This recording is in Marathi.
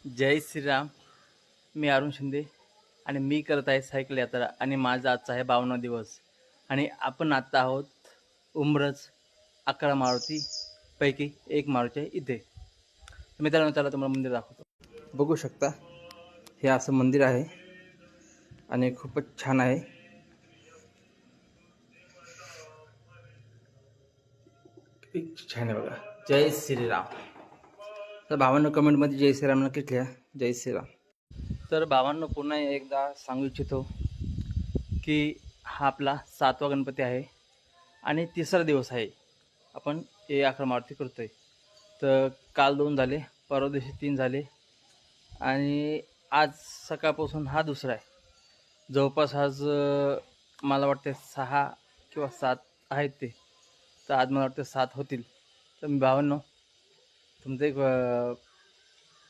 जय श्रीराम. मी अरुण शिंदे आणि मी करत आहे सायकल यात्रा आणि माझा आजचा आहे 52वा दिवस आणि आपण आता आहोत उंब्रज 11 मारुती पैकी एक मारुती आहे इथे. तर मित्रांनो चला तुम्हाला मंदिर दाखवतो. बघू शकता हे असं मंदिर आहे आणि खूपच छान आहे. छान आहे बघा. जय श्रीराम. तर भावांनो कमेंटमध्ये जय श्रीराम नक्कीच लिहा. जय श्रीराम. तर भावांनो पुन्हा एकदा सांगू इच्छितो की हा आपला 7वा गणपती आहे आणि 3रा दिवस आहे. आपण हे 11 मारुती करतोय. तर काल 2 झाले, परवा दिवशी 3 झाले आणि आज सकाळपासून हा दुसरा आहे. जवळपास आज मला वाटते 6 किंवा 7 आहेत ते. तर आज मला वाटतं 7 होतील. तर मी भावांनो तुमचं एक